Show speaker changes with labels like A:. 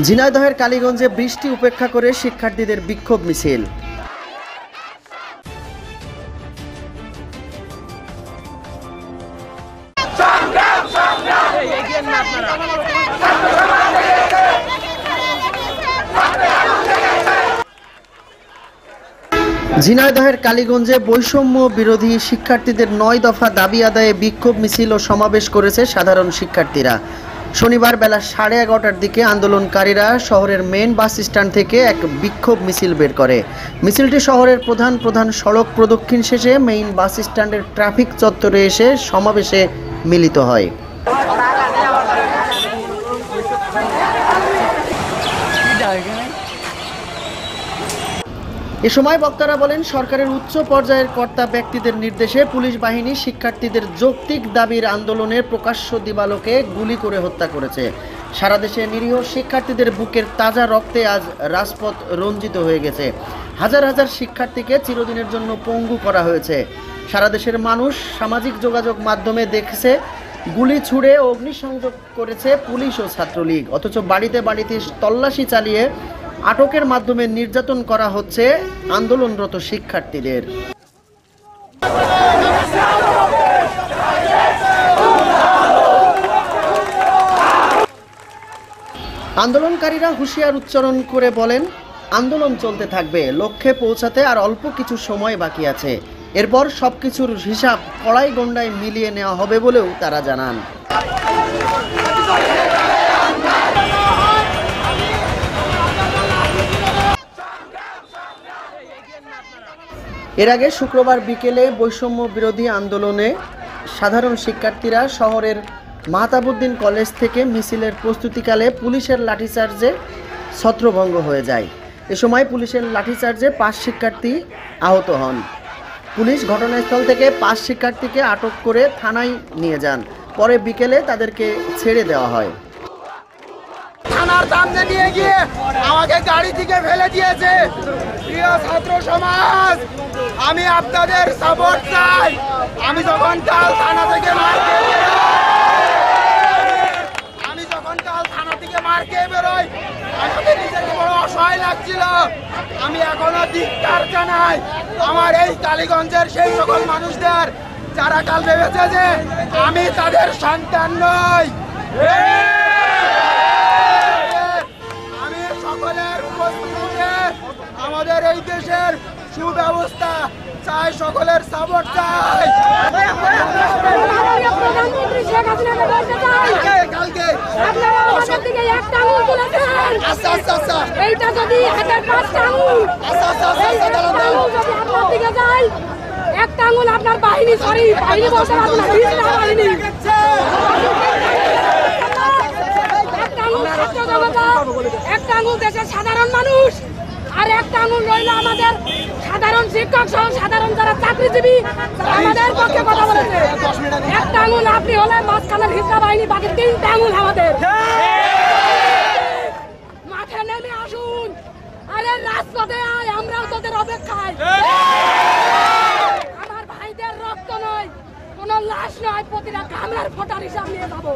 A: ঝিনাইদহের কালীগঞ্জে বৃষ্টি উপেক্ষা করে শিক্ষার্থীদের বিক্ষোভ মিছিল। ঝিনাইদহের কালীগঞ্জে বৈষম্য বিরোধী শিক্ষার্থীদের 9 দফা দাবি আদায়ে বিক্ষোভ মিছিল ও সমাবেশ করেছে সাধারণ শিক্ষার্থীরা। শনিবার বেলা 11:30টার দিকে আন্দোলনকারীরা শহরের মেন বাস স্ট্যান্ড থেকে এক বিক্ষোভ মিছিল বের করে। মিছিলটি শহরের প্রধান সড়ক প্রদক্ষিণ শেষে মেইন বাস স্ট্যান্ডের ট্রাফিক চত্বরে এসে সমাবেশে মিলিত হয়। এ সময় বক্তারা বলেন, সরকারের উচ্চ পর্যায়ের কর্তা ব্যক্তিদের নির্দেশে পুলিশ বাহিনী শিক্ষার্থীদের যৌক্তিক দাবির আন্দোলনের প্রকাশ্য দিবালোকে গুলি করে হত্যা করেছে। সারা দেশে নিরীহ শিক্ষার্থীদের বুকের তাজা রক্তে আজ রাজপথ রঞ্জিত হয়ে গেছে। হাজার হাজার শিক্ষার্থীকে চিরদিনের জন্য পঙ্গু করা হয়েছে। সারা দেশের মানুষ সামাজিক যোগাযোগ মাধ্যমে দেখছে গুলি ছুড়ে অগ্নিসংযোগ করেছে পুলিশ ও ছাত্রলীগ, অথচ বাড়িতে বাড়িতে তল্লাশি চালিয়ে আটকের মাধ্যমে নির্যাতন করা হচ্ছে আন্দোলনরত শিক্ষার্থীদের। আন্দোলনকারীরা হুঁশিয়ার উচ্চারণ করে বলেন, আন্দোলন চলতে থাকবে, লক্ষ্যে পৌঁছাতে আর অল্প কিছু সময় বাকি আছে। এরপর সবকিছুর হিসাব কড়াই গণ্ডায় মিলিয়ে নেওয়া হবে বলেও তারা জানান। এর আগে শুক্রবার বিকেলে বৈষম্য বিরোধী আন্দোলনে সাধারণ শিক্ষার্থীরা শহরের মাহতাবউদ্দিন কলেজ থেকে মিছিলের প্রস্তুতিকালে পুলিশের লাঠিচার্জে ছত্রভঙ্গ হয়ে যায়। এ সময় পুলিশের লাঠিচার্জে 5 শিক্ষার্থী আহত হন। পুলিশ ঘটনাস্থল থেকে 5 শিক্ষার্থীকে আটক করে থানায় নিয়ে যান। পরে বিকেলে তাদেরকে ছেড়ে দেওয়া হয়।
B: থানার সামনে নিয়ে গিয়ে আমাকে গাড়ি থেকে ফেলে দিয়েছে। প্রিয় ছাত্র সমাজ, আমি আপনাদের সাপোর্ট চাই। আমি যখন কাল থানা থেকে মার খেয়ে বেরোই, আমাকে নিজেকে বড় অসহায় লাগছিল। আমি এখনো ধিক্কার জানাই আমার এই কালীগঞ্জের সেই সকল মানুষদের যারা কাল ভেবেছে যে আমি তাদের সন্তান নই। আমি সকলের উপস্থিতিতে আমাদের এই দেশের সুব্যবস্থা চাই, সকলের সাপোর্ট চাই।
C: একটা আঙুল আপনার বাহিনী, সরি বাহিনী বলতে বাহিনী, একটা আঙুল দেশের সাধারণ মানুষ, আর একটা আঙুল রইল আমাদের সাধারণ শিক্ষক সহ সাধারণ যারা চাকরিজীবী আমাদের পক্ষে কথা বলেছে। একটা আঙুল আপনি হলে মাঝখানের হিজড়া বাহিনী, বাকি 3টা আঙুল আমাদের। মাঠে নেমে আসুন, আরে রাজপথে আয়, আমরাও তোদের অপেক্ষায়। আমার ভাইদের রক্ত নয়, কোন লাশ নয়, প্রতিটা কামলার ফোটার হিসাব নিয়ে যাবো।